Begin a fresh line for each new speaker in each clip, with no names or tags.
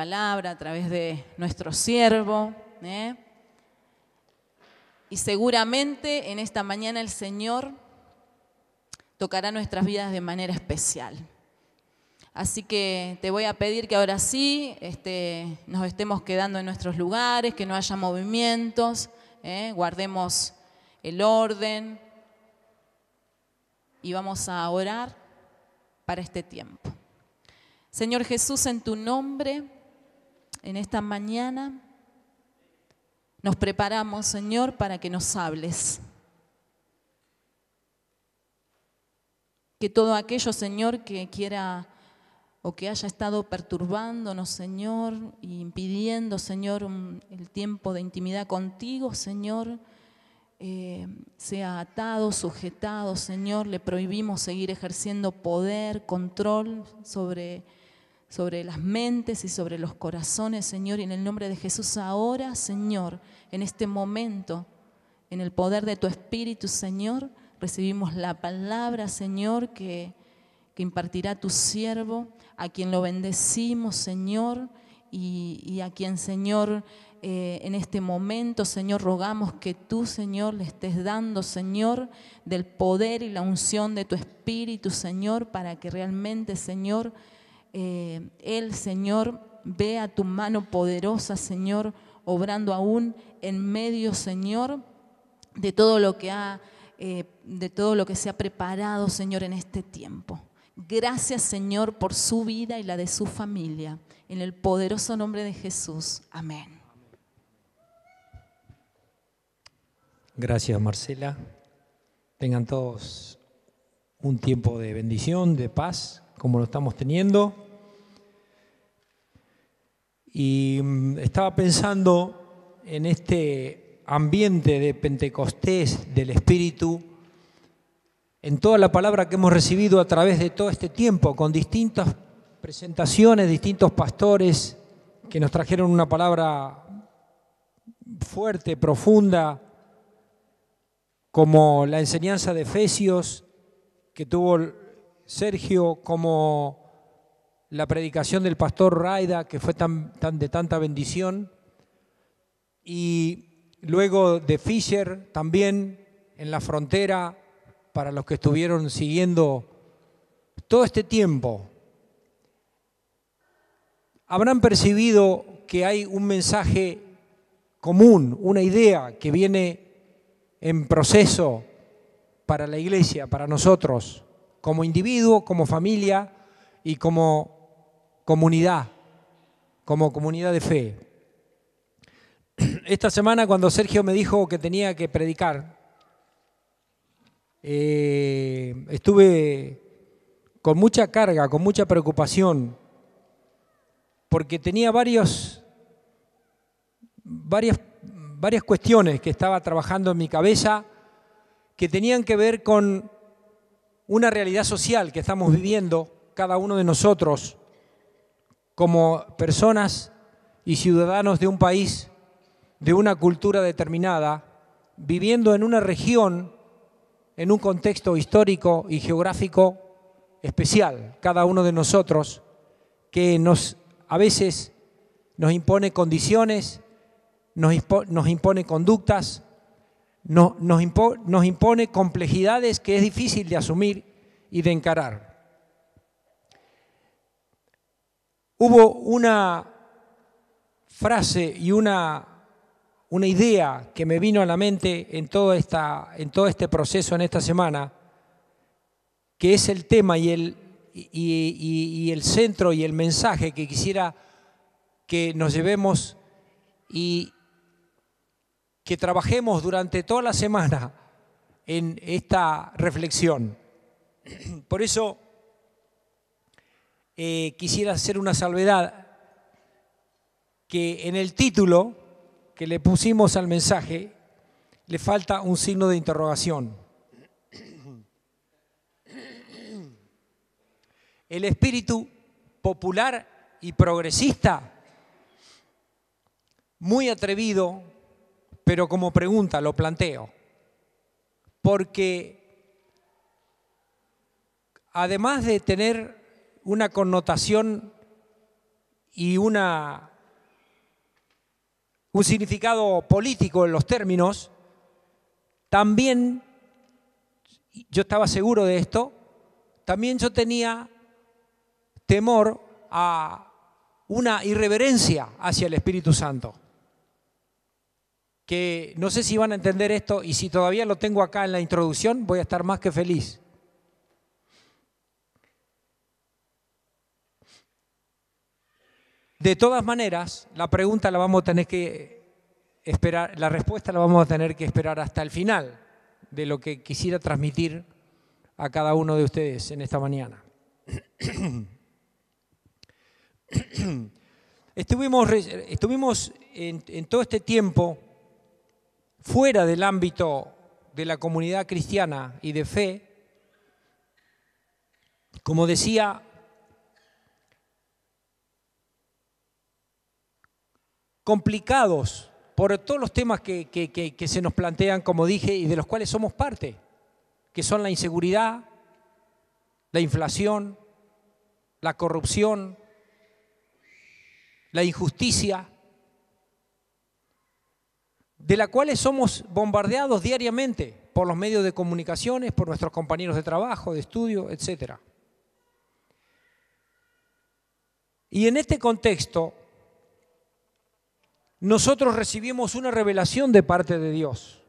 palabra, a través de nuestro siervo, y seguramente en esta mañana el Señor tocará nuestras vidas de manera especial. Así que te voy a pedir que ahora sí nos estemos quedando en nuestros lugares, que no haya movimientos, guardemos el orden y vamos a orar para este tiempo. Señor Jesús, en tu nombre, en esta mañana, nos preparamos, Señor, para que nos hables. Que todo aquello, Señor, que quiera o que haya estado perturbándonos, Señor, y impidiendo, Señor, el tiempo de intimidad contigo, Señor, sea atado, sujetado, Señor. Le prohibimos seguir ejerciendo poder, control sobre las mentes y sobre los corazones, Señor, y en el nombre de Jesús ahora, Señor, en este momento, en el poder de tu Espíritu, Señor, recibimos la palabra, Señor, que impartirá tu siervo, a quien lo bendecimos, Señor, y a quien, Señor, en este momento, Señor, rogamos que tú, Señor, le estés dando, Señor, del poder y la unción de tu Espíritu, Señor, para que realmente, Señor, Él, Señor, vea tu mano poderosa, Señor, obrando aún en medio, Señor, de todo lo que se ha preparado, Señor, en este tiempo. Gracias, Señor, por su vida y la de su familia. En el poderoso nombre de Jesús. Amén.
Gracias, Marcela. Tengan todos un tiempo de bendición, de paz, como lo estamos teniendo. Y estaba pensando en este ambiente de Pentecostés, del Espíritu, en toda la palabra que hemos recibido a través de todo este tiempo, con distintas presentaciones, distintos pastores que nos trajeron una palabra fuerte, profunda, como la enseñanza de Efesios que tuvo Sergio, como la predicación del pastor Raida, que fue de tanta bendición, y luego de Fisher también en la frontera, para los que estuvieron siguiendo todo este tiempo. Habrán percibido que hay un mensaje común, una idea que viene en proceso para la iglesia, para nosotros, como individuo, como familia y como comunidad de fe. Esta semana, cuando Sergio me dijo que tenía que predicar, estuve con mucha carga, con mucha preocupación, porque tenía varias cuestiones que estaba trabajando en mi cabeza que tenían que ver con una realidad social que estamos viviendo cada uno de nosotros como personas y ciudadanos de un país, de una cultura determinada, viviendo en una región, en un contexto histórico y geográfico especial, cada uno de nosotros, que a veces nos impone condiciones, nos impone conductas, nos impone complejidades que es difícil de asumir y de encarar. Hubo una frase y una idea que me vino a la mente en todo este proceso, en esta semana, que es el tema y el centro y el mensaje que quisiera que nos llevemos y que trabajemos durante toda la semana en esta reflexión. Por eso quisiera hacer una salvedad, que en el título que le pusimos al mensaje le falta un signo de interrogación. El espíritu popular y progresista, muy atrevido, pero como pregunta lo planteo, porque además de tener una connotación y un significado político en los términos, también yo estaba seguro de esto, también yo tenía temor a una irreverencia hacia el Espíritu Santo. Que no sé si van a entender esto, y si todavía lo tengo acá en la introducción, voy a estar más que feliz. De todas maneras, la pregunta la vamos a tener que esperar, la respuesta la vamos a tener que esperar hasta el final de lo que quisiera transmitir a cada uno de ustedes en esta mañana. Estuvimos en todo este tiempo fuera del ámbito de la comunidad cristiana y de fe, como decía, complicados por todos los temas que se nos plantean, como dije, y de los cuales somos parte, que son la inseguridad, la inflación, la corrupción, la injusticia, de la cual somos bombardeados diariamente por los medios de comunicaciones, por nuestros compañeros de trabajo, de estudio, etc. Y en este contexto, nosotros recibimos una revelación de parte de Dios.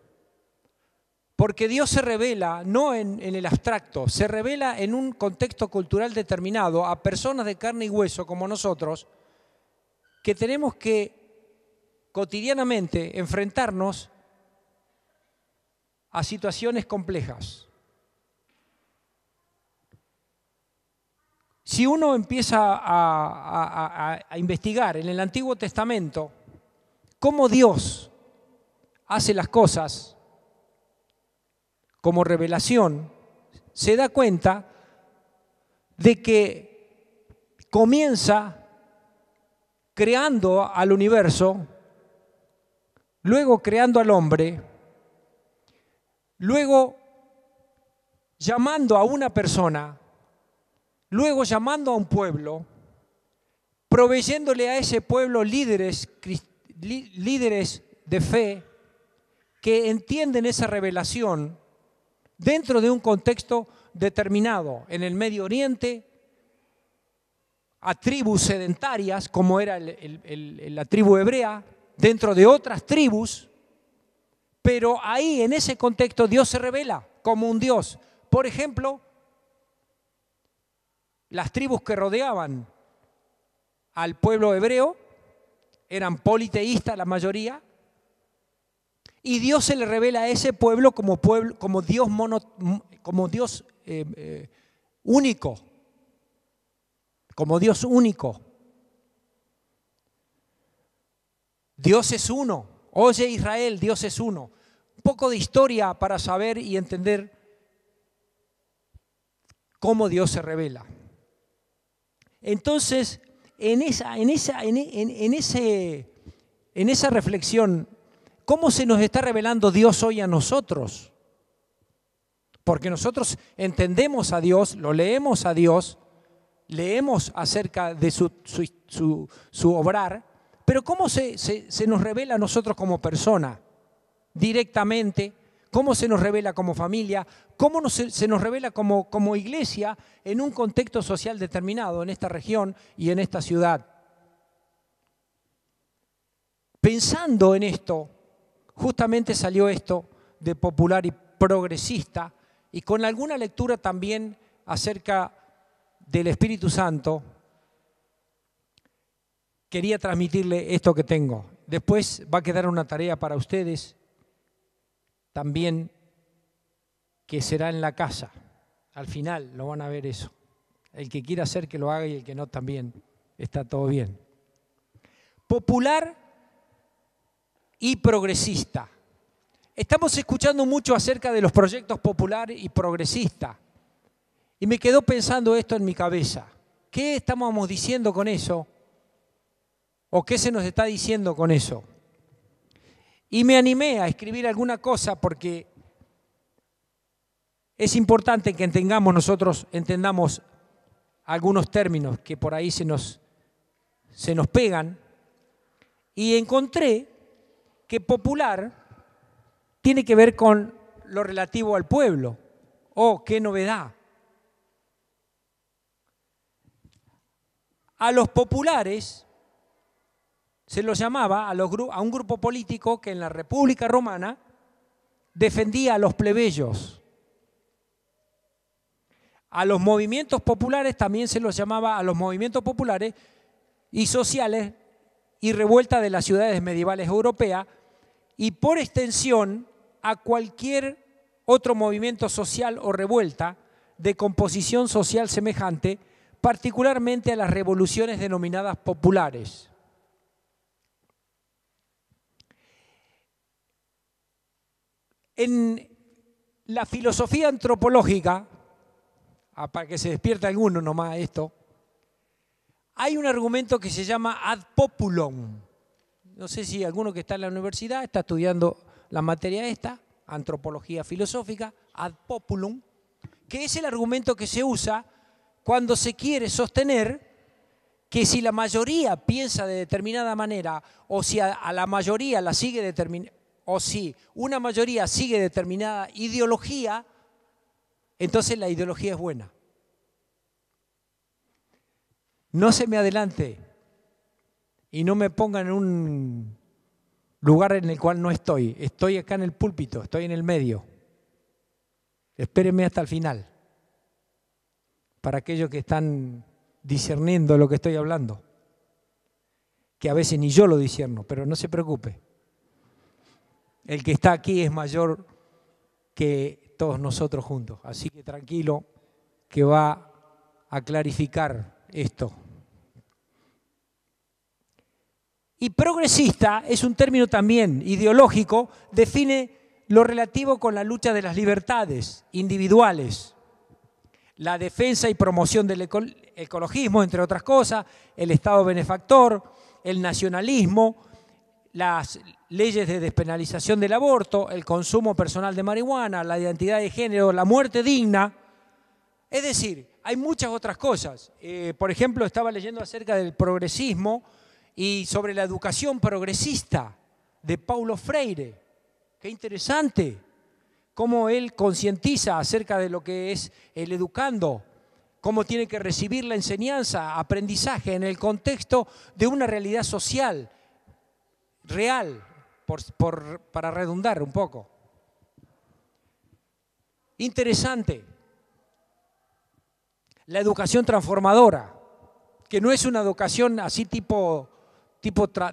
Porque Dios se revela no en el abstracto, se revela en un contexto cultural determinado a personas de carne y hueso como nosotros, que tenemos que cotidianamente enfrentarnos a situaciones complejas. Si uno empieza a investigar en el Antiguo Testamento cómo Dios hace las cosas como revelación, se da cuenta de que comienza creando al universo, luego creando al hombre, luego llamando a una persona, luego llamando a un pueblo, proveyéndole a ese pueblo líderes de fe que entienden esa revelación dentro de un contexto determinado. En el Medio Oriente, a tribus sedentarias, como era la tribu hebrea, dentro de otras tribus, pero ahí, en ese contexto, Dios se revela como un Dios. Por ejemplo, las tribus que rodeaban al pueblo hebreo eran politeístas la mayoría, y Dios se le revela a ese pueblo como Dios único, como Dios único. Dios es uno. Oye Israel, Dios es uno. Un poco de historia para saber y entender cómo Dios se revela. Entonces, en esa reflexión, ¿cómo se nos está revelando Dios hoy a nosotros? Porque nosotros entendemos a Dios, lo leemos a Dios, leemos acerca de su obrar, pero ¿cómo se nos revela a nosotros como persona? Directamente, ¿cómo se nos revela como familia? ¿Cómo se nos revela como iglesia en un contexto social determinado, en esta región y en esta ciudad? Pensando en esto, justamente salió esto de popular y progresista, y con alguna lectura también acerca del Espíritu Santo, quería transmitirle esto que tengo. Después va a quedar una tarea para ustedes también, que será en la casa. Al final lo van a ver eso. El que quiera hacer que lo haga, y el que no también. Está todo bien. Popular y progresista. Estamos escuchando mucho acerca de los proyectos popular y progresista. Y me quedó pensando esto en mi cabeza. ¿Qué estábamos diciendo con eso? ¿O qué se nos está diciendo con eso? Y me animé a escribir alguna cosa porque es importante que entendamos algunos términos que por ahí se nos se nos pegan, y encontré que popular tiene que ver con lo relativo al pueblo. ¡Oh, qué novedad! A los populares se los llamaba a un grupo político que en la República Romana defendía a los plebeyos. A los movimientos populares también se los llamaba, a los movimientos populares y sociales y revuelta de las ciudades medievales europeas, y por extensión a cualquier otro movimiento social o revuelta de composición social semejante, particularmente a las revoluciones denominadas populares. En la filosofía antropológica, para que se despierte alguno nomás esto, hay un argumento que se llama ad populum. No sé si alguno que está en la universidad está estudiando la materia esta, antropología filosófica, ad populum, que es el argumento que se usa cuando se quiere sostener que si la mayoría piensa de determinada manera, o si a la mayoría la sigue o si una mayoría sigue determinada ideología, entonces la ideología es buena. No se me adelante y no me pongan en un lugar en el cual no estoy. Estoy acá en el púlpito, estoy en el medio. Espérenme hasta el final, para aquellos que están discerniendo lo que estoy hablando, que a veces ni yo lo discierno, pero no se preocupe. El que está aquí es mayor que todos nosotros juntos, así que tranquilo, que va a clarificar esto. Y progresista es un término también ideológico, define lo relativo con la lucha de las libertades individuales, la defensa y promoción del ecologismo, entre otras cosas, el Estado benefactor, el nacionalismo, las leyes de despenalización del aborto, el consumo personal de marihuana, la identidad de género, la muerte digna. Es decir, hay muchas otras cosas. Por ejemplo, estaba leyendo acerca del progresismo y sobre la educación progresista de Paulo Freire. Qué interesante cómo él concientiza acerca de lo que es el educando, cómo tiene que recibir la enseñanza, aprendizaje en el contexto de una realidad social real, para redundar un poco. Interesante. La educación transformadora, que no es una educación así tipo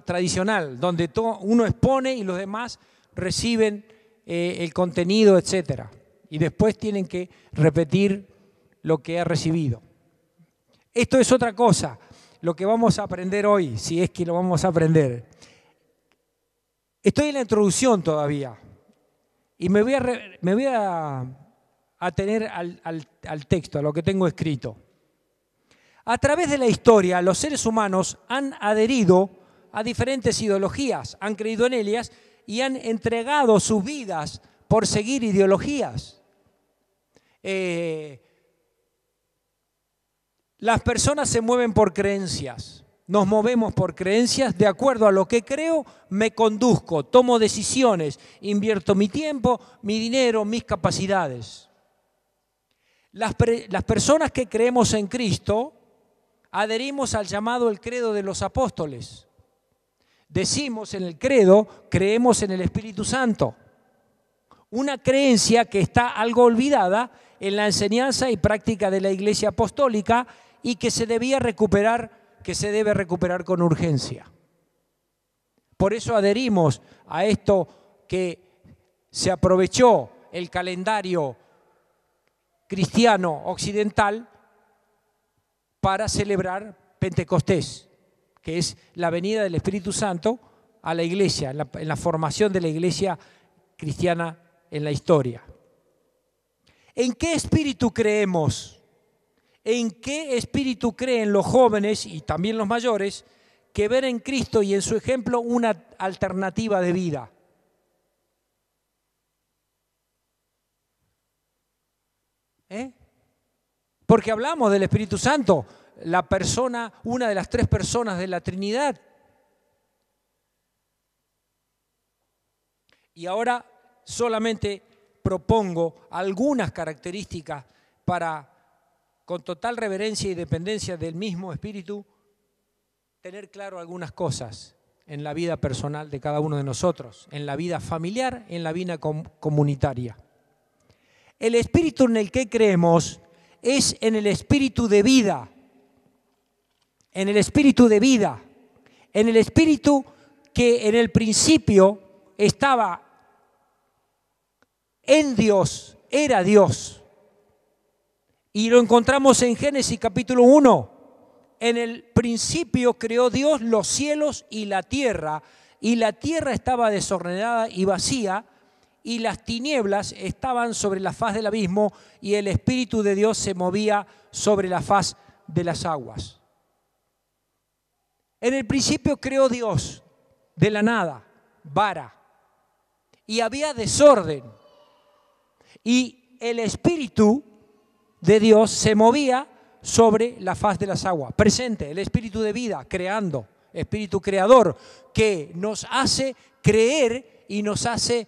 tradicional, donde uno expone y los demás reciben el contenido, etcétera, y después tienen que repetir lo que ha recibido. Esto es otra cosa, lo que vamos a aprender hoy, si es que lo vamos a aprender. Estoy en la introducción todavía y me voy a atener al texto, a lo que tengo escrito. A través de la historia, los seres humanos han adherido a diferentes ideologías, han creído en ellas y han entregado sus vidas por seguir ideologías. Las personas se mueven por creencias. Nos movemos por creencias, de acuerdo a lo que creo, me conduzco, tomo decisiones, invierto mi tiempo, mi dinero, mis capacidades. Las personas que creemos en Cristo adherimos al llamado el credo de los apóstoles. Decimos en el credo, creemos en el Espíritu Santo. Una creencia que está algo olvidada en la enseñanza y práctica de la Iglesia Apostólica y que se debe recuperar con urgencia. Por eso adherimos a esto que se aprovechó el calendario cristiano occidental para celebrar Pentecostés, que es la venida del Espíritu Santo a la iglesia, en la formación de la iglesia cristiana en la historia. ¿En qué espíritu creemos? ¿En qué espíritu creen los jóvenes y también los mayores que ven en Cristo y en su ejemplo una alternativa de vida? Porque hablamos del Espíritu Santo. la persona, una de las tres personas de la Trinidad. Y ahora solamente propongo algunas características para, con total reverencia y dependencia del mismo Espíritu, tener claro algunas cosas en la vida personal de cada uno de nosotros, en la vida familiar, en la vida comunitaria. El espíritu en el que creemos es en el espíritu de vida, en el espíritu de vida, en el espíritu que en el principio estaba en Dios, era Dios. Y lo encontramos en Génesis capítulo 1. En el principio creó Dios los cielos y la tierra estaba desordenada y vacía, y las tinieblas estaban sobre la faz del abismo, y el Espíritu de Dios se movía sobre la faz de las aguas. En el principio creó Dios de la nada, vara, y había desorden, y el Espíritu de Dios se movía sobre la faz de las aguas. Presente, el espíritu de vida, creando, espíritu creador, que nos hace creer y nos hace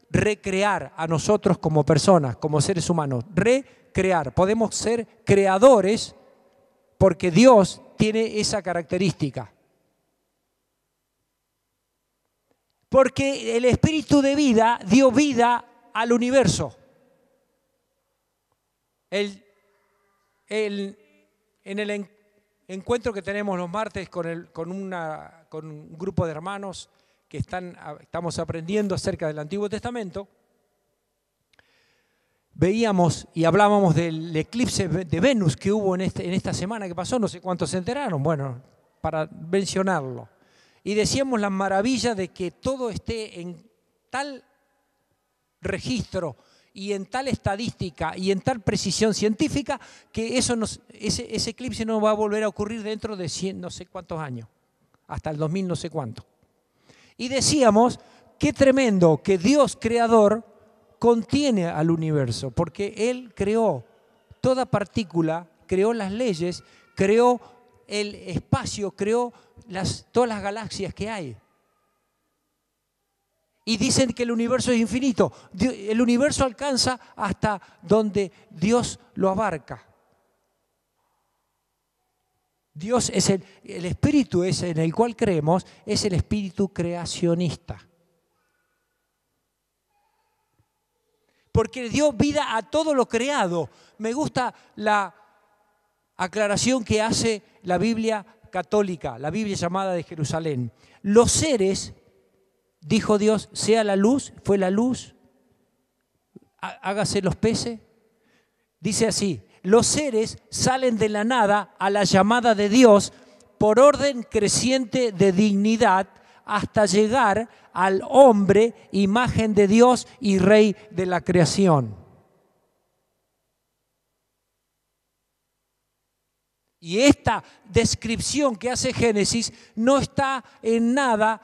recrear a nosotros como personas, como seres humanos. Recrear, podemos ser creadores porque Dios tiene esa característica. Porque el espíritu de vida dio vida al universo. En el encuentro que tenemos los martes con un grupo de hermanos que estamos aprendiendo acerca del Antiguo Testamento, veíamos y hablábamos del eclipse de Venus que hubo en esta semana que pasó, no sé cuántos se enteraron, bueno, para mencionarlo. Y decíamos la maravilla de que todo esté en tal registro y en tal estadística y en tal precisión científica que ese eclipse no va a volver a ocurrir dentro de 100 no sé cuántos años, hasta el 2000 no sé cuánto. Y decíamos, qué tremendo que Dios creador contiene al universo, porque Él creó toda partícula, creó las leyes, creó el espacio, creó todas las galaxias que hay. Y dicen que el universo es infinito. El universo alcanza hasta donde Dios lo abarca. Dios es el espíritu ese en el cual creemos, es el espíritu creacionista. Porque dio vida a todo lo creado. Me gusta la aclaración que hace la Biblia católica, la Biblia llamada de Jerusalén. Los seres, dijo Dios, sea la luz, fue la luz, hágase los peces. Dice así, los seres salen de la nada a la llamada de Dios por orden creciente de dignidad hasta llegar al hombre, imagen de Dios y rey de la creación. Y esta descripción que hace Génesis no está en nada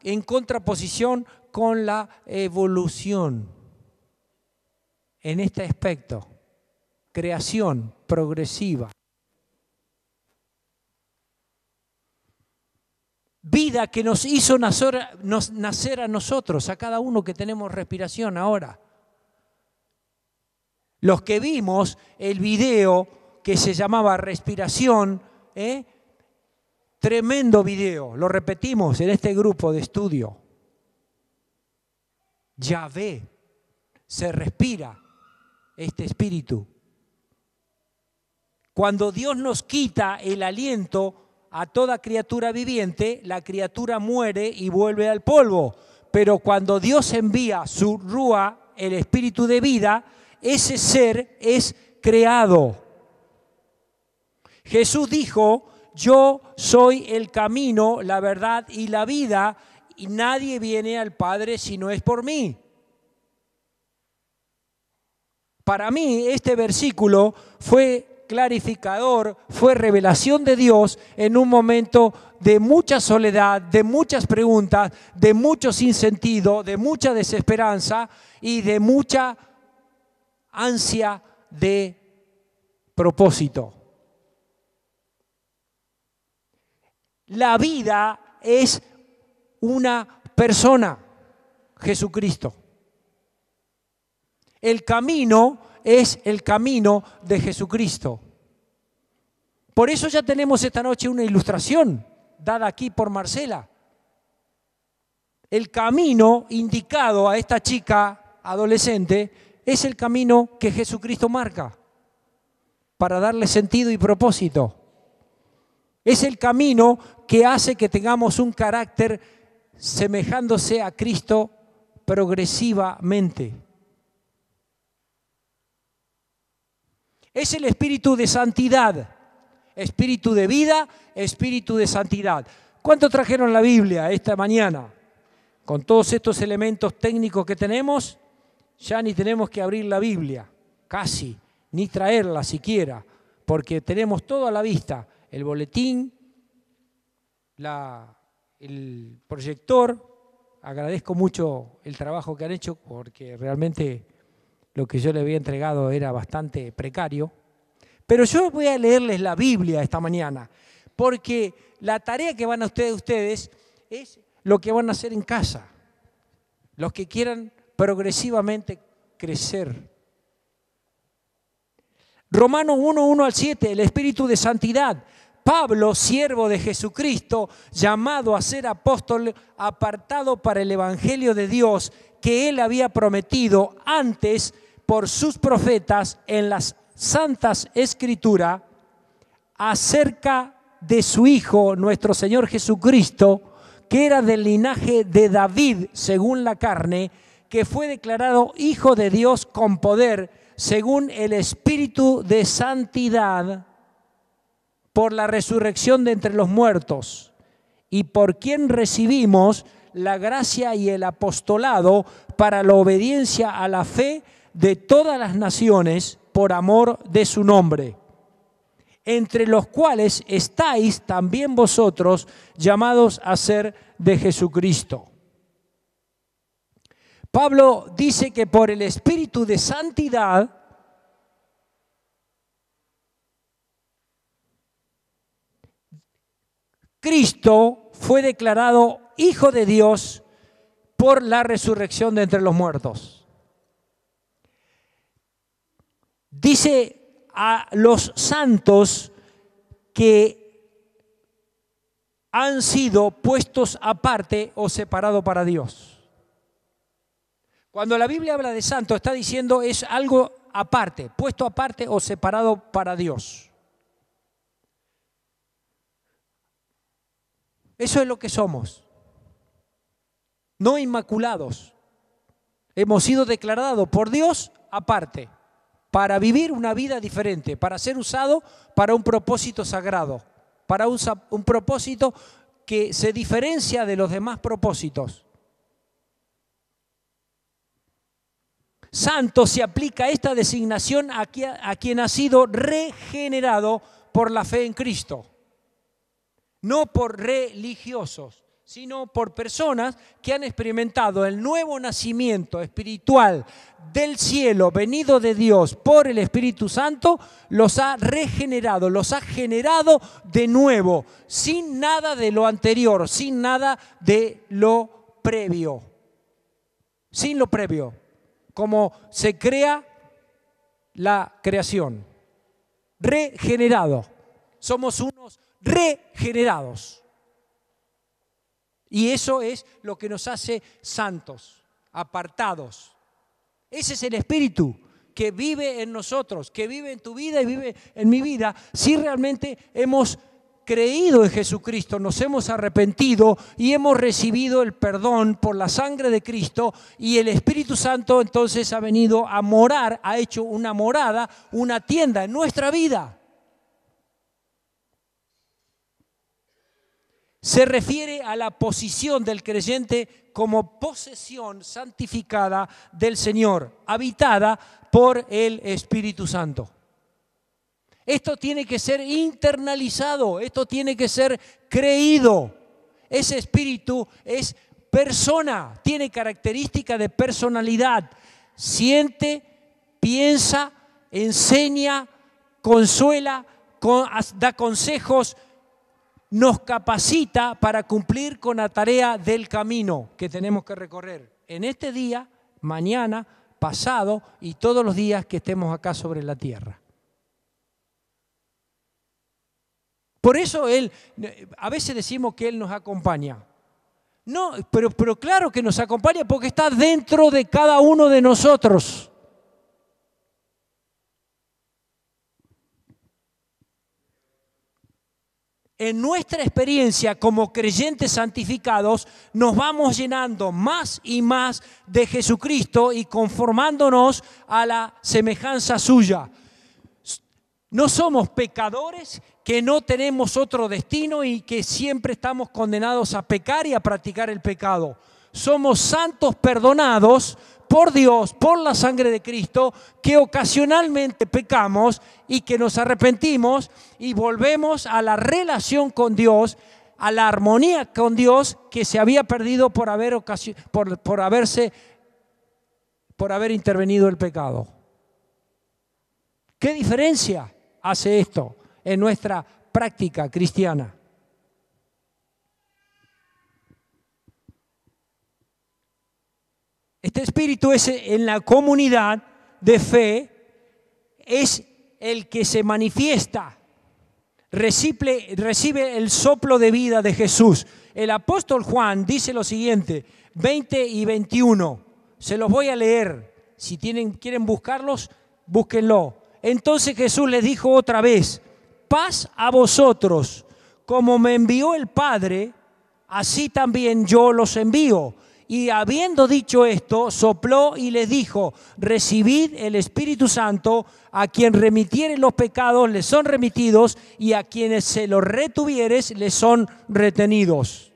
en contraposición con la evolución en este aspecto, creación progresiva. Vida que nos hizo nacer a nosotros, a cada uno que tenemos respiración ahora. Los que vimos el video que se llamaba Respiración, tremendo video, lo repetimos en este grupo de estudio. Yahvé, se respira este espíritu. Cuando Dios nos quita el aliento a toda criatura viviente, la criatura muere y vuelve al polvo. Pero cuando Dios envía su Ruá, el espíritu de vida, ese ser es creado. Jesús dijo, yo soy el camino, la verdad y la vida, y nadie viene al Padre si no es por mí. Para mí este versículo fue clarificador, fue revelación de Dios en un momento de mucha soledad, de muchas preguntas, de mucho sinsentido, de mucha desesperanza y de mucha ansia de propósito. La vida es una persona, Jesucristo. El camino es el camino de Jesucristo. Por eso ya tenemos esta noche una ilustración dada aquí por Marcela. El camino indicado a esta chica adolescente es el camino que Jesucristo marca para darle sentido y propósito. Es el camino que hace que tengamos un carácter semejándose a Cristo progresivamente. Es el espíritu de santidad, espíritu de vida, espíritu de santidad. ¿Cuánto trajeron la Biblia esta mañana? Con todos estos elementos técnicos que tenemos, ya ni tenemos que abrir la Biblia, casi, ni traerla siquiera, porque tenemos todo a la vista, el boletín, el proyector. Agradezco mucho el trabajo que han hecho, porque realmente lo que yo le había entregado era bastante precario. Pero yo voy a leerles la Biblia esta mañana, porque la tarea que van a ustedes es lo que van a hacer en casa, los que quieran progresivamente crecer. Romanos 1, 1-7, el espíritu de santidad. Pablo, siervo de Jesucristo, llamado a ser apóstol, apartado para el evangelio de Dios, que él había prometido antes por sus profetas en las santas escrituras, acerca de su Hijo, nuestro Señor Jesucristo, que era del linaje de David según la carne, que fue declarado Hijo de Dios con poder, según el Espíritu de santidad, por la resurrección de entre los muertos, y por quien recibimos la gracia y el apostolado para la obediencia a la fe de todas las naciones por amor de su nombre, entre los cuales estáis también vosotros llamados a ser de Jesucristo. Pablo dice que por el espíritu de santidad Cristo fue declarado Hijo de Dios por la resurrección de entre los muertos. Dice a los santos que han sido puestos aparte o separados para Dios. Cuando la Biblia habla de santo, está diciendo es algo aparte, puesto aparte o separado para Dios. Eso es lo que somos. No inmaculados. Hemos sido declarados por Dios aparte, para vivir una vida diferente, para ser usado para un propósito sagrado, para un propósito que se diferencia de los demás propósitos. Santo se aplica esta designación a quien ha sido regenerado por la fe en Cristo. No por religiosos, sino por personas que han experimentado el nuevo nacimiento espiritual del cielo, venido de Dios por el Espíritu Santo, los ha regenerado, los ha generado de nuevo, sin nada de lo anterior, sin nada de lo previo. Sin lo previo, como se crea la creación. Regenerado. Somos unos regenerados. Y eso es lo que nos hace santos, apartados. Ese es el espíritu que vive en nosotros, que vive en tu vida y vive en mi vida, si realmente hemos creído en Jesucristo, nos hemos arrepentido y hemos recibido el perdón por la sangre de Cristo, y el Espíritu Santo entonces ha venido a morar, ha hecho una morada, una tienda en nuestra vida. Se refiere a la posición del creyente como posesión santificada del Señor, habitada por el Espíritu Santo. Esto tiene que ser internalizado, esto tiene que ser creído. Ese espíritu es persona, tiene característica de personalidad. Siente, piensa, enseña, consuela, da consejos, nos capacita para cumplir con la tarea del camino que tenemos que recorrer en este día, mañana, pasado y todos los días que estemos acá sobre la tierra. Por eso a veces decimos que Él nos acompaña. No, pero claro que nos acompaña porque está dentro de cada uno de nosotros. En nuestra experiencia como creyentes santificados nos vamos llenando más y más de Jesucristo y conformándonos a la semejanza suya. No somos pecadores que no tenemos otro destino y que siempre estamos condenados a pecar y a practicar el pecado. Somos santos perdonados por Dios, por la sangre de Cristo, que ocasionalmente pecamos y que nos arrepentimos y volvemos a la relación con Dios, a la armonía con Dios que se había perdido por haber intervenido el pecado. ¿Qué diferencia hace esto en nuestra práctica cristiana? Este espíritu en la comunidad de fe es el que se manifiesta, recibe el soplo de vida de Jesús. El apóstol Juan dice lo siguiente, 20 y 21, se los voy a leer, si quieren buscarlos, búsquenlo. Entonces Jesús les dijo otra vez, paz a vosotros, como me envió el Padre, así también yo los envío. Y habiendo dicho esto, sopló y les dijo, recibid el Espíritu Santo, a quien remitiere los pecados les son remitidos, y a quienes se los retuvieres les son retenidos.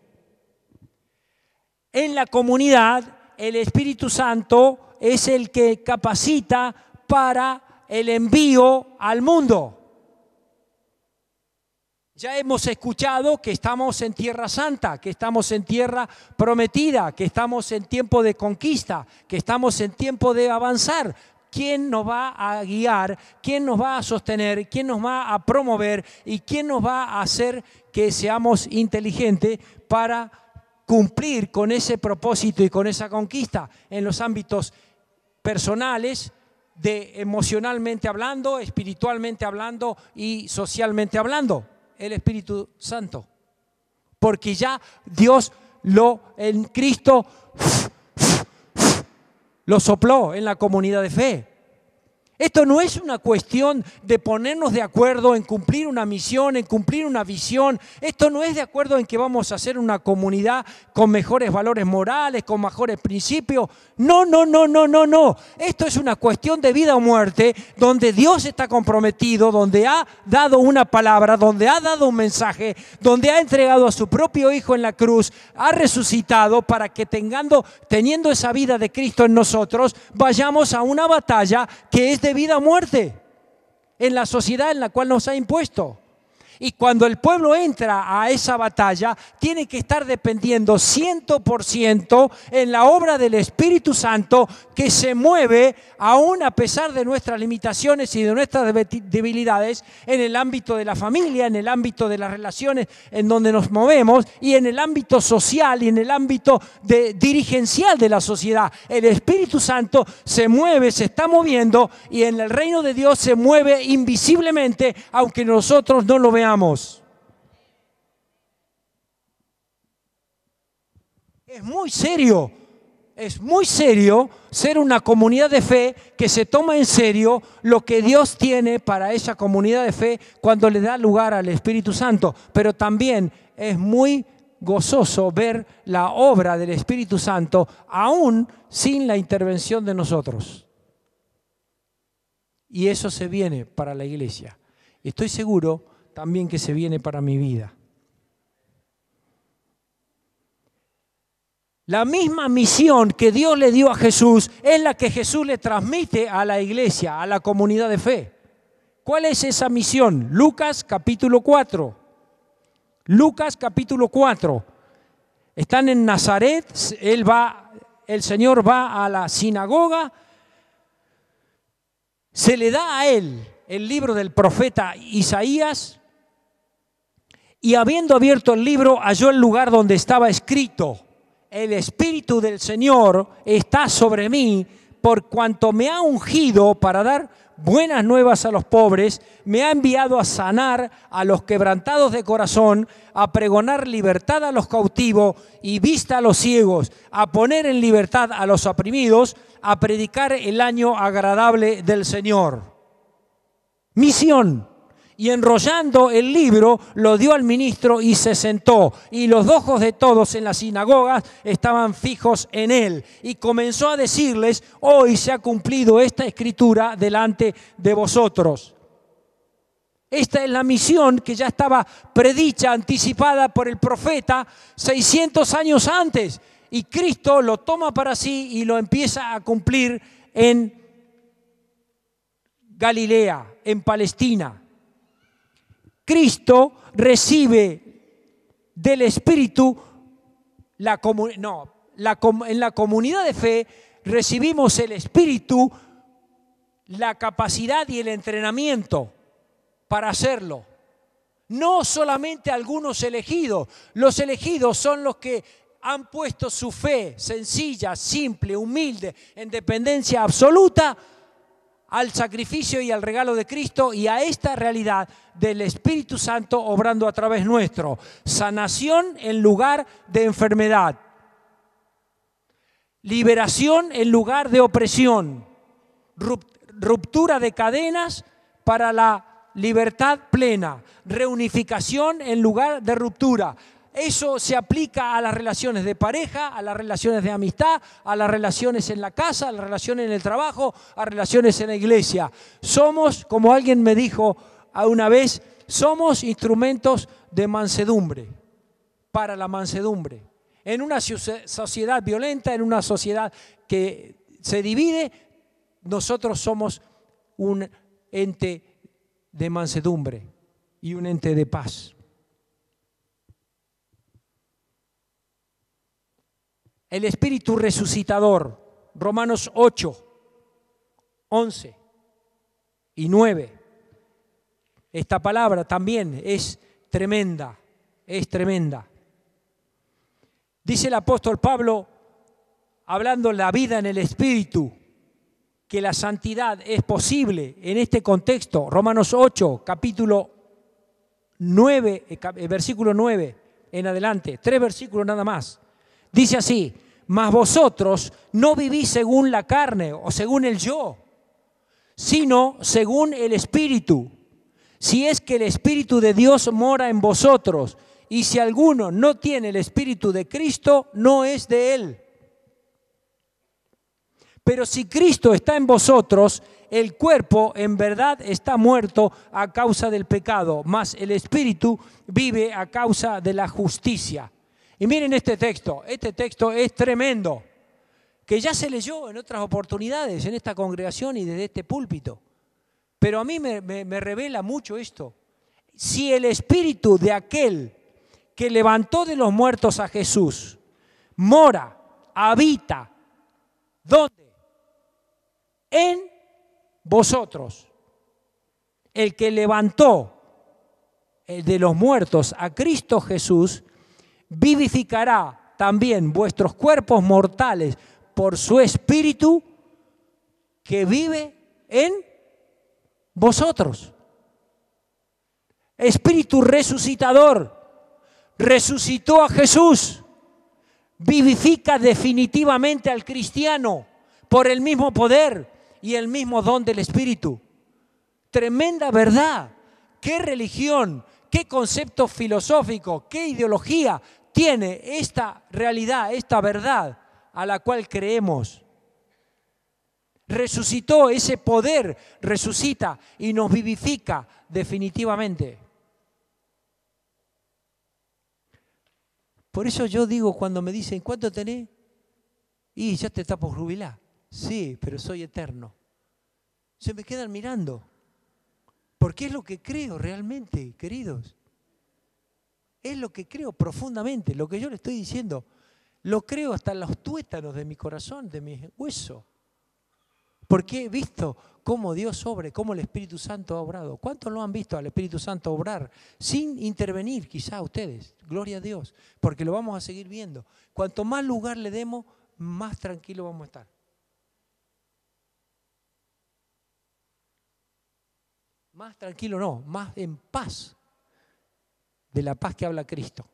En la comunidad, el Espíritu Santo es el que capacita para el envío al mundo. Ya hemos escuchado que estamos en Tierra Santa, que estamos en tierra prometida, que estamos en tiempo de conquista, que estamos en tiempo de avanzar. ¿Quién nos va a guiar? ¿Quién nos va a sostener? ¿Quién nos va a promover? ¿Y quién nos va a hacer que seamos inteligentes para cumplir con ese propósito y con esa conquista en los ámbitos personales, emocionalmente hablando, espiritualmente hablando y socialmente hablando? El Espíritu Santo, porque ya Dios en Cristo lo sopló en la comunidad de fe. Esto no es una cuestión de ponernos de acuerdo en cumplir una misión, en cumplir una visión. Esto no es de acuerdo en que vamos a hacer una comunidad con mejores valores morales, con mejores principios. No. Esto es una cuestión de vida o muerte, donde Dios está comprometido, donde ha dado una palabra, donde ha dado un mensaje, donde ha entregado a su propio Hijo en la cruz, ha resucitado para que teniendo esa vida de Cristo en nosotros, vayamos a una batalla que es de vida o muerte en la sociedad en la cual nos ha impuesto. Y cuando el pueblo entra a esa batalla, tiene que estar dependiendo 100% en la obra del Espíritu Santo, que se mueve aún a pesar de nuestras limitaciones y de nuestras debilidades en el ámbito de la familia, en el ámbito de las relaciones en donde nos movemos y en el ámbito social y en el ámbito dirigencial de la sociedad. El Espíritu Santo se mueve, se está moviendo y en el reino de Dios se mueve invisiblemente, aunque nosotros no lo veamos. Es muy serio ser una comunidad de fe que se toma en serio lo que Dios tiene para esa comunidad de fe cuando le da lugar al Espíritu Santo. Pero también es muy gozoso ver la obra del Espíritu Santo aún sin la intervención de nosotros. Y eso se viene para la iglesia. Estoy seguro también que se viene para mi vida. La misma misión que Dios le dio a Jesús es la que Jesús le transmite a la iglesia, a la comunidad de fe. ¿Cuál es esa misión? Lucas capítulo 4. Lucas capítulo 4. Están en Nazaret, el Señor va a la sinagoga, se le da a él el libro del profeta Isaías Y habiendo abierto el libro, halló el lugar donde estaba escrito: el Espíritu del Señor está sobre mí, por cuanto me ha ungido para dar buenas nuevas a los pobres, me ha enviado a sanar a los quebrantados de corazón, a pregonar libertad a los cautivos y vista a los ciegos, a poner en libertad a los oprimidos, a predicar el año agradable del Señor. Misión. Y enrollando el libro, lo dio al ministro y se sentó. Y los ojos de todos en las sinagogas estaban fijos en él. Y comenzó a decirles: hoy se ha cumplido esta escritura delante de vosotros. Esta es la misión que ya estaba predicha, anticipada por el profeta 600 años antes. Y Cristo lo toma para sí y lo empieza a cumplir en Galilea, en Palestina. Cristo recibe del Espíritu, en la comunidad de fe recibimos el Espíritu, la capacidad y el entrenamiento para hacerlo. No solamente algunos elegidos, los elegidos son los que han puesto su fe sencilla, simple, humilde, en dependencia absoluta al sacrificio y al regalo de Cristo y a esta realidad del Espíritu Santo obrando a través nuestro. Sanación en lugar de enfermedad. Liberación en lugar de opresión. Ruptura de cadenas para la libertad plena. Reunificación en lugar de ruptura. Eso se aplica a las relaciones de pareja, a las relaciones de amistad, a las relaciones en la casa, a las relaciones en el trabajo, a relaciones en la iglesia. Somos, como alguien me dijo una vez, somos instrumentos de mansedumbre, para la mansedumbre. En una sociedad violenta, en una sociedad que se divide, nosotros somos un ente de mansedumbre y un ente de paz. El Espíritu resucitador, Romanos 8, 11 y 9. Esta palabra también es tremenda, es tremenda. Dice el apóstol Pablo, hablando de la vida en el Espíritu, que la santidad es posible en este contexto. Romanos 8, capítulo 9, versículo 9 en adelante, 3 versículos nada más. Dice así: mas vosotros no vivís según la carne o según el yo, sino según el Espíritu. Si es que el Espíritu de Dios mora en vosotros, y si alguno no tiene el Espíritu de Cristo, no es de él. Pero si Cristo está en vosotros, el cuerpo en verdad está muerto a causa del pecado, mas el Espíritu vive a causa de la justicia. Y miren este texto es tremendo, que ya se leyó en otras oportunidades en esta congregación y desde este púlpito. Pero a mí me revela mucho esto. Si el Espíritu de aquel que levantó de los muertos a Jesús mora, habita, ¿dónde? En vosotros. El que levantó de los muertos a Cristo Jesús vivificará también vuestros cuerpos mortales por su Espíritu que vive en vosotros. Espíritu resucitador. Resucitó a Jesús. Vivifica definitivamente al cristiano por el mismo poder y el mismo don del Espíritu. Tremenda verdad. ¿Qué religión, qué concepto filosófico, qué ideología tiene esta realidad, esta verdad a la cual creemos? Resucitó, ese poder resucita y nos vivifica definitivamente. Por eso yo digo cuando me dicen, ¿cuánto tenés? Y ya te está por jubilar. Sí, pero soy eterno. Se me quedan mirando. Porque es lo que creo realmente, queridos. Es lo que creo profundamente, lo que yo le estoy diciendo. Lo creo hasta en los tuétanos de mi corazón, de mi hueso. Porque he visto cómo Dios obra, cómo el Espíritu Santo ha obrado. ¿Cuántos lo han visto al Espíritu Santo obrar sin intervenir quizá ustedes? Gloria a Dios, porque lo vamos a seguir viendo. Cuanto más lugar le demos, más tranquilos vamos a estar. Más tranquilo no, más en paz, de la paz que habla Cristo.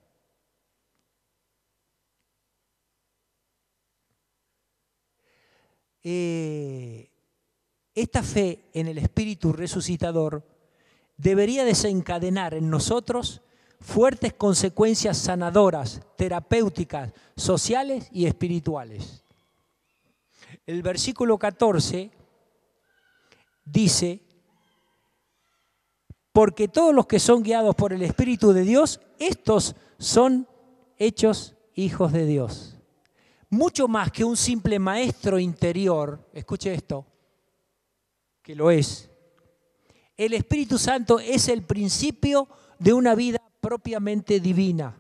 Esta fe en el Espíritu resucitador debería desencadenar en nosotros fuertes consecuencias sanadoras, terapéuticas, sociales y espirituales. El versículo 14 dice: porque todos los que son guiados por el Espíritu de Dios, estos son hechos hijos de Dios. Mucho más que un simple maestro interior, escuche esto, que lo es. El Espíritu Santo es el principio de una vida propiamente divina.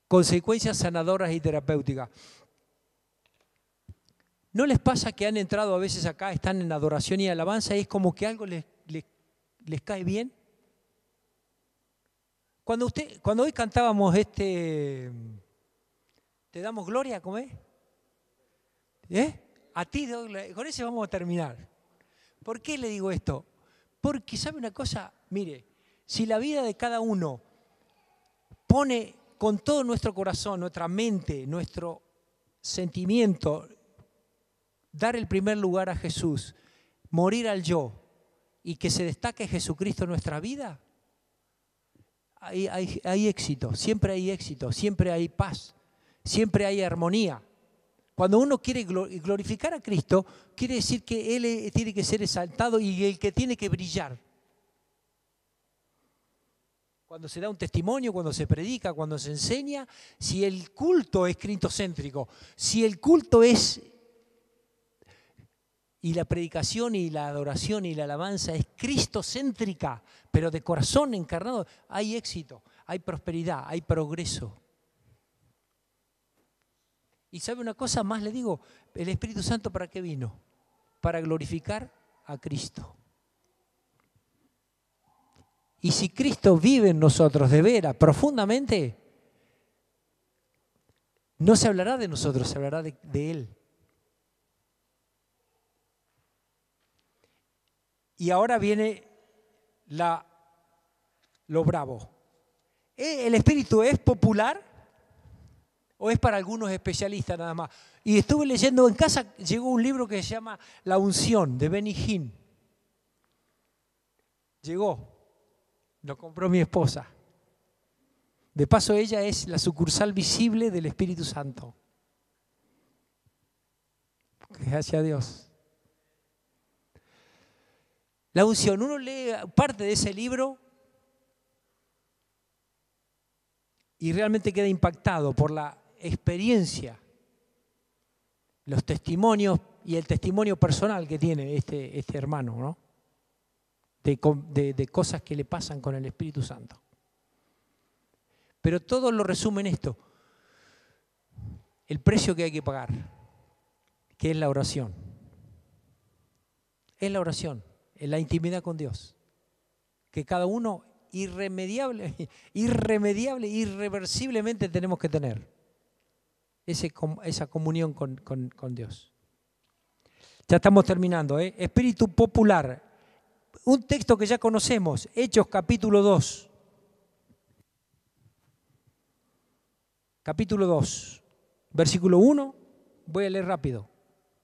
Consecuencias sanadoras y terapéuticas. ¿No les pasa que han entrado a veces acá, están en adoración y alabanza y es como que algo les cae bien? Cuando hoy cantábamos Te damos gloria, ¿cómo es? A ti, con ese vamos a terminar. ¿Por qué le digo esto? Porque, ¿sabe una cosa? Mire, si la vida de cada uno pone con todo nuestro corazón, nuestra mente, nuestro sentimiento, dar el primer lugar a Jesús, morir al yo y que se destaque Jesucristo en nuestra vida, hay éxito, siempre hay paz, siempre hay armonía. Cuando uno quiere glorificar a Cristo, quiere decir que Él tiene que ser exaltado y el que tiene que brillar. Cuando se da un testimonio, cuando se predica, cuando se enseña, si el culto es cristocéntrico, si el culto es, y la predicación y la adoración y la alabanza es cristocéntrica, pero de corazón encarnado, hay éxito, hay prosperidad, hay progreso. Y ¿sabe una cosa más? Le digo, el Espíritu Santo ¿para qué vino? Para glorificar a Cristo. Y si Cristo vive en nosotros de veras, profundamente, no se hablará de nosotros, se hablará de Él. Y ahora viene lo bravo. ¿El Espíritu es popular o es para algunos especialistas nada más? Y estuve leyendo en casa, llegó un libro que se llama La Unción, de Benny Hinn. Llegó. Lo compró mi esposa. De paso, ella es la sucursal visible del Espíritu Santo. Gracias a Dios. La unción. Uno lee parte de ese libro y realmente queda impactado por la experiencia, los testimonios y el testimonio personal que tiene este hermano, ¿no? De cosas que le pasan con el Espíritu Santo. Pero todo lo resume en esto: el precio que hay que pagar, que es la oración. Es la oración, es la intimidad con Dios, que cada uno irreversiblemente tenemos que tener esa comunión con Dios. Ya estamos terminando, ¿eh? Espíritu popular. Un texto que ya conocemos, Hechos capítulo 2. Capítulo 2, versículo 1, voy a leer rápido.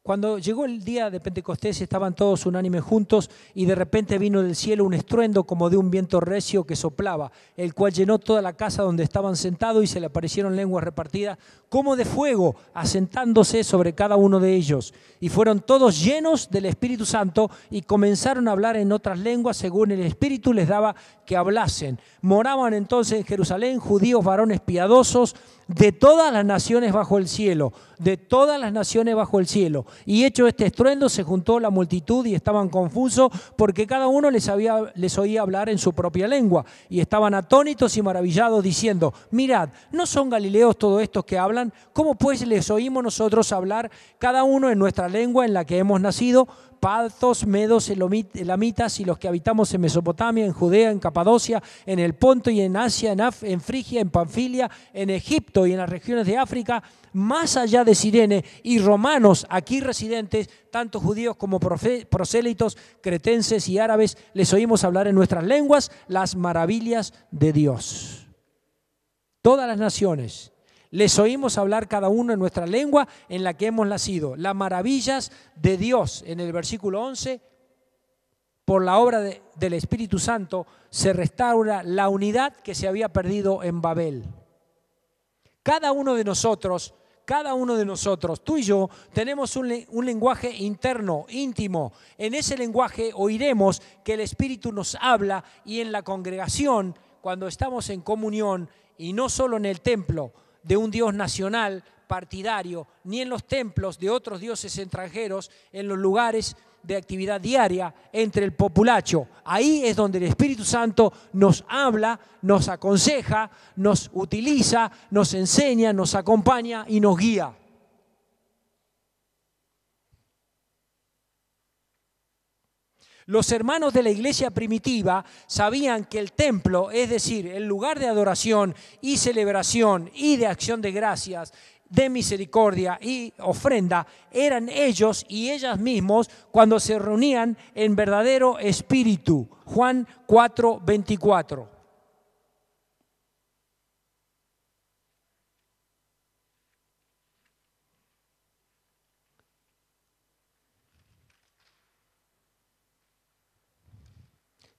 Cuando llegó el día de Pentecostés estaban todos unánimes juntos y de repente vino del cielo un estruendo como de un viento recio que soplaba, el cual llenó toda la casa donde estaban sentados y se le aparecieron lenguas repartidas como de fuego, asentándose sobre cada uno de ellos. Y fueron todos llenos del Espíritu Santo y comenzaron a hablar en otras lenguas según el Espíritu les daba que hablasen. Moraban entonces en Jerusalén judíos varones piadosos de todas las naciones bajo el cielo, de todas las naciones bajo el cielo. Y hecho este estruendo, se juntó la multitud y estaban confusos porque cada uno les oía hablar en su propia lengua. Y estaban atónitos y maravillados diciendo, mirad, ¿no son galileos todos estos que hablan? ¿Cómo pues les oímos nosotros hablar cada uno en nuestra lengua en la que hemos nacido? Partos, medos, elamitas y los que habitamos en Mesopotamia, en Judea, en Capadocia, en el Ponto y en Asia, en Frigia, en Panfilia, en Egipto y en las regiones de África, más allá de Cirene, y romanos aquí residentes, tanto judíos como prosélitos, cretenses y árabes, les oímos hablar en nuestras lenguas las maravillas de Dios. Todas las naciones. Les oímos hablar cada uno en nuestra lengua en la que hemos nacido. Las maravillas de Dios. En el versículo 11, por la obra del Espíritu Santo, se restaura la unidad que se había perdido en Babel. Cada uno de nosotros, tú y yo, tenemos un lenguaje interno, íntimo. En ese lenguaje oiremos que el Espíritu nos habla, y en la congregación, cuando estamos en comunión, y no solo en el templo de un Dios nacional, partidario, ni en los templos de otros dioses extranjeros, en los lugares de actividad diaria entre el populacho. Ahí es donde el Espíritu Santo nos habla, nos aconseja, nos utiliza, nos enseña, nos acompaña y nos guía. Los hermanos de la iglesia primitiva sabían que el templo, es decir, el lugar de adoración y celebración y de acción de gracias, de misericordia y ofrenda, eran ellos y ellas mismos cuando se reunían en verdadero espíritu. Juan 4:24.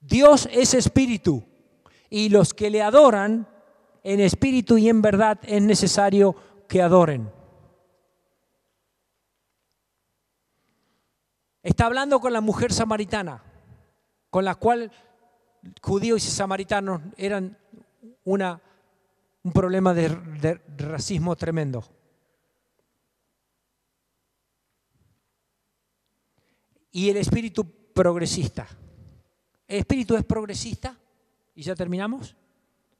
Dios es espíritu, y los que le adoran en espíritu y en verdad es necesario que adoren. Está hablando con la mujer samaritana, con la cual judíos y samaritanos eran un problema de racismo tremendo. Y el espíritu progresista. ¿El espíritu es progresista? Y ya terminamos.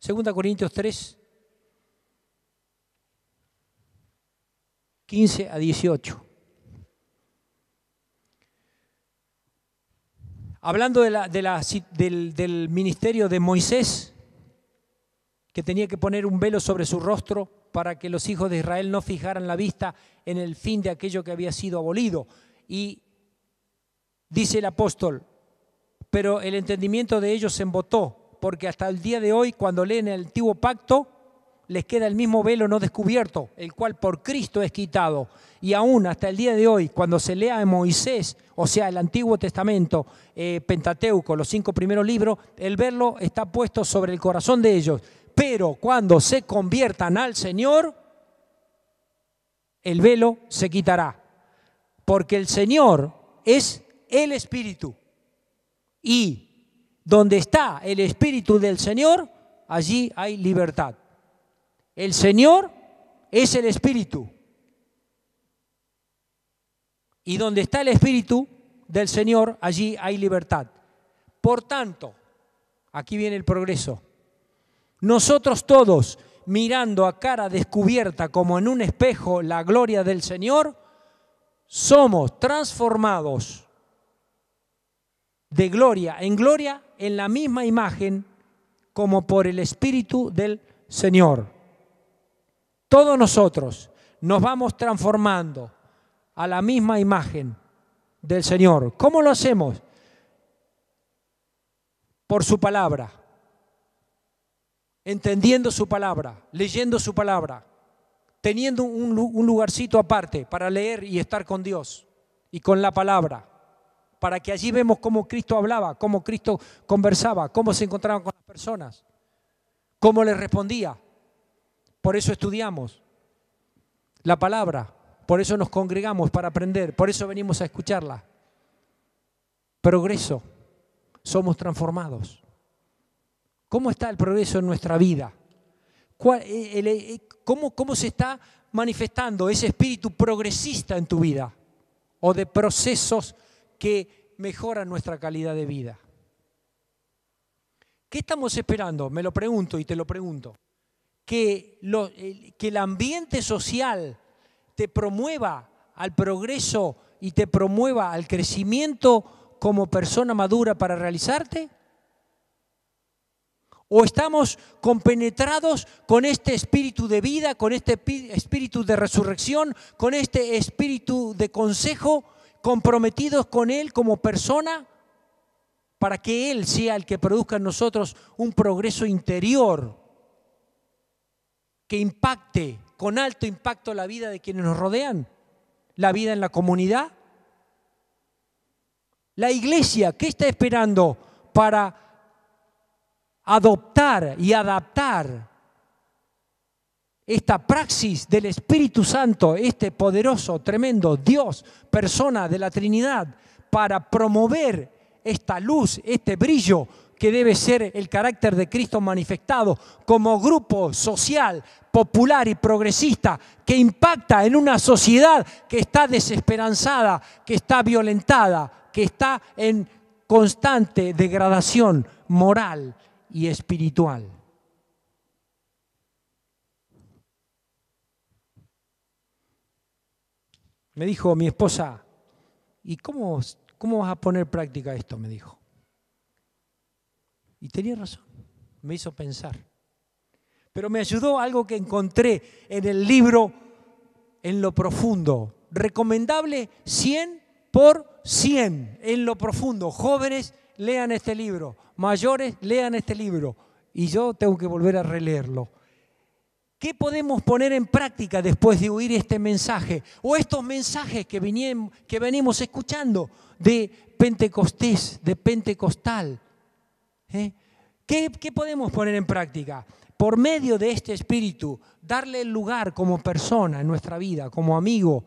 2 Corintios 3, 15 a 18. Hablando del ministerio de Moisés, que tenía que poner un velo sobre su rostro para que los hijos de Israel no fijaran la vista en el fin de aquello que había sido abolido. Y dice el apóstol, pero el entendimiento de ellos se embotó, porque hasta el día de hoy, cuando leen el antiguo pacto, les queda el mismo velo no descubierto, el cual por Cristo es quitado. Y aún hasta el día de hoy, cuando se lea en Moisés, o sea, el Antiguo Testamento, Pentateuco, los 5 primeros libros, el velo está puesto sobre el corazón de ellos. Pero cuando se conviertan al Señor, el velo se quitará, porque el Señor es el Espíritu. Y donde está el Espíritu del Señor, allí hay libertad. El Señor es el Espíritu. Y donde está el Espíritu del Señor, allí hay libertad. Por tanto, aquí viene el progreso. Nosotros todos, mirando a cara descubierta como en un espejo la gloria del Señor, somos transformados de gloria en la misma imagen como por el Espíritu del Señor. Todos nosotros nos vamos transformando a la misma imagen del Señor. ¿Cómo lo hacemos? Por su palabra, entendiendo su palabra, leyendo su palabra, teniendo un lugarcito aparte para leer y estar con Dios y con la palabra, para que allí vemos cómo Cristo hablaba, cómo Cristo conversaba, cómo se encontraba con las personas, cómo les respondía. Por eso estudiamos la palabra, por eso nos congregamos para aprender, por eso venimos a escucharla. Progreso, somos transformados. ¿Cómo está el progreso en nuestra vida? ¿Cómo se está manifestando ese espíritu progresista en tu vida? O de procesos que mejoran nuestra calidad de vida. ¿Qué estamos esperando? Me lo pregunto y te lo pregunto. Que el ambiente social te promueva al progreso y te promueva al crecimiento como persona madura para realizarte. ¿O estamos compenetrados con este espíritu de vida, con este espíritu de resurrección, con este espíritu de consejo, comprometidos con Él como persona, para que Él sea el que produzca en nosotros un progreso interior que impacte, con alto impacto, la vida de quienes nos rodean, la vida en la comunidad? La iglesia, ¿qué está esperando para adoptar y adaptar esta praxis del Espíritu Santo, este poderoso, tremendo Dios, persona de la Trinidad, para promover esta luz, este brillo que debe ser el carácter de Cristo manifestado como grupo social, popular y progresista que impacta en una sociedad que está desesperanzada, que está violentada, que está en constante degradación moral y espiritual? Me dijo mi esposa, ¿y cómo vas a poner en práctica esto? Me dijo. Y tenía razón, me hizo pensar. Pero me ayudó algo que encontré en el libro En lo Profundo. Recomendable 100%, En lo Profundo. Jóvenes, lean este libro. Mayores, lean este libro. Y yo tengo que volver a releerlo. ¿Qué podemos poner en práctica después de oír este mensaje? O estos mensajes que venimos escuchando de Pentecostés, de Pentecostal. ¿Qué podemos poner en práctica? Por medio de este espíritu, darle el lugar como persona en nuestra vida, como amigo.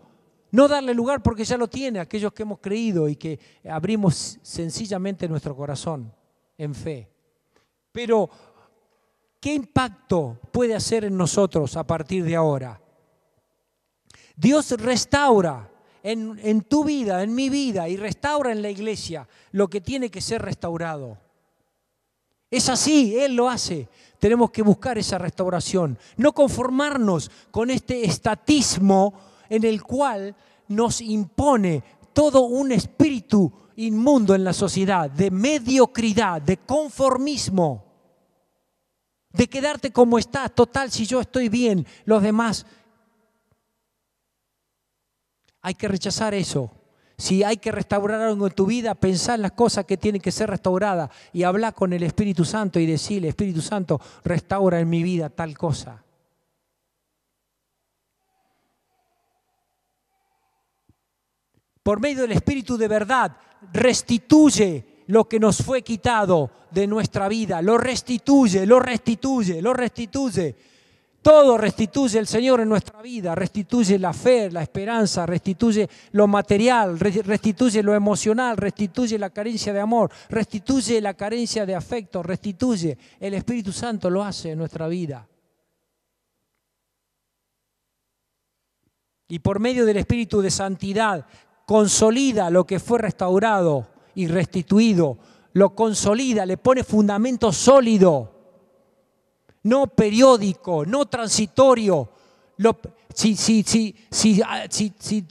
No darle lugar porque ya lo tiene aquellos que hemos creído y que abrimos sencillamente nuestro corazón en fe. Pero, ¿qué impacto puede hacer en nosotros a partir de ahora? Dios restaura en tu vida, en mi vida, y restaura en la iglesia lo que tiene que ser restaurado. Es así, Él lo hace. Tenemos que buscar esa restauración. No conformarnos con este estatismo en el cual nos impone todo un espíritu inmundo en la sociedad, de mediocridad, de conformismo, de quedarte como estás. Total, si yo estoy bien, los demás. Hay que rechazar eso. Si hay que restaurar algo en tu vida, pensá en las cosas que tienen que ser restauradas y habla con el Espíritu Santo y decirle: Espíritu Santo, restaura en mi vida tal cosa. Por medio del Espíritu de verdad, restituye lo que nos fue quitado de nuestra vida. Lo restituye, lo restituye, lo restituye. Todo restituye el Señor en nuestra vida, restituye la fe, la esperanza, restituye lo material, restituye lo emocional, restituye la carencia de amor, restituye la carencia de afecto, restituye. El Espíritu Santo lo hace en nuestra vida. Y por medio del Espíritu de santidad, consolida lo que fue restaurado y restituido, lo consolida, le pone fundamento sólido. No periódico, no transitorio. Si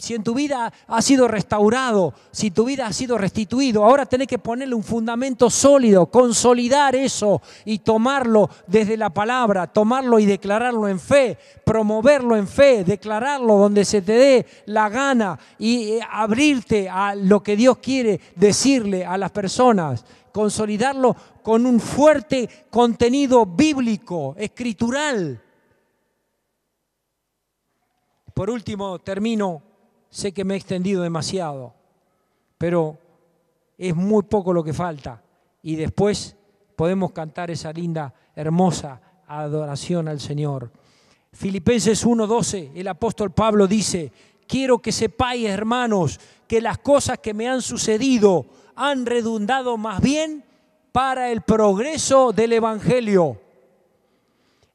en tu vida ha sido restaurado, si tu vida ha sido restituido, ahora tenés que ponerle un fundamento sólido, consolidar eso y tomarlo desde la palabra, tomarlo y declararlo en fe, promoverlo en fe, declararlo donde se te dé la gana y abrirte a lo que Dios quiere decirle a las personas. Consolidarlo con un fuerte contenido bíblico, escritural. Por último, termino, sé que me he extendido demasiado, pero es muy poco lo que falta. Y después podemos cantar esa linda, hermosa adoración al Señor. Filipenses 1:12, el apóstol Pablo dice: quiero que sepáis, hermanos, que las cosas que me han sucedido han redundado más bien para el progreso del Evangelio.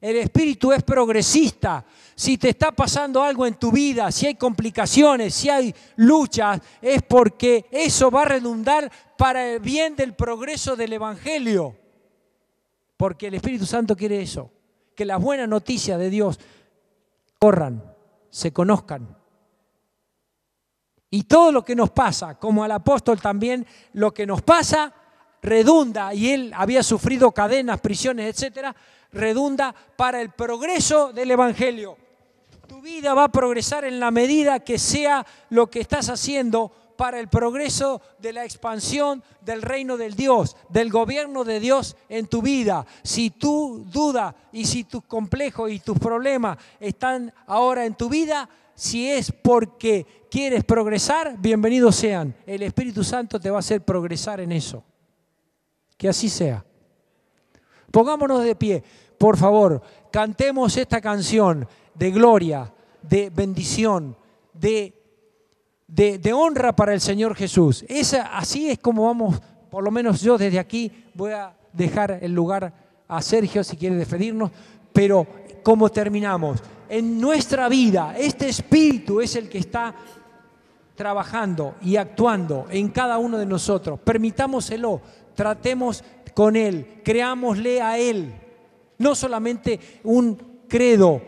El Espíritu es progresista. Si te está pasando algo en tu vida, si hay complicaciones, si hay luchas, es porque eso va a redundar para el bien del progreso del Evangelio. Porque el Espíritu Santo quiere eso, que las buenas noticias de Dios corran, se conozcan. Y todo lo que nos pasa, como al apóstol también, lo que nos pasa redunda, y él había sufrido cadenas, prisiones, etcétera, redunda para el progreso del Evangelio. Tu vida va a progresar en la medida que sea lo que estás haciendo para el progreso de la expansión del reino del Dios, del gobierno de Dios en tu vida. Si tu duda y si tus complejos y tus problemas están ahora en tu vida, si es porque quieres progresar, bienvenidos sean. El Espíritu Santo te va a hacer progresar en eso. Que así sea. Pongámonos de pie, por favor, cantemos esta canción de gloria, de bendición, de honra para el Señor Jesús. Así es como vamos, por lo menos yo desde aquí voy a dejar el lugar a Sergio si quiere despedirnos, pero ¿cómo terminamos? En nuestra vida, este Espíritu es el que está trabajando y actuando en cada uno de nosotros. Permitámoselo, tratemos con Él, creámosle a Él, no solamente un credo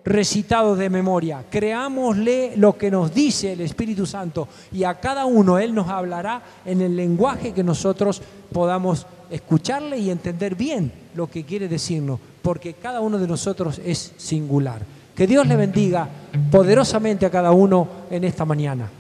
recitado de memoria, creámosle lo que nos dice el Espíritu Santo y a cada uno Él nos hablará en el lenguaje que nosotros podamos escucharle y entender bien lo que quiere decirnos, porque cada uno de nosotros es singular. Que Dios le bendiga poderosamente a cada uno en esta mañana.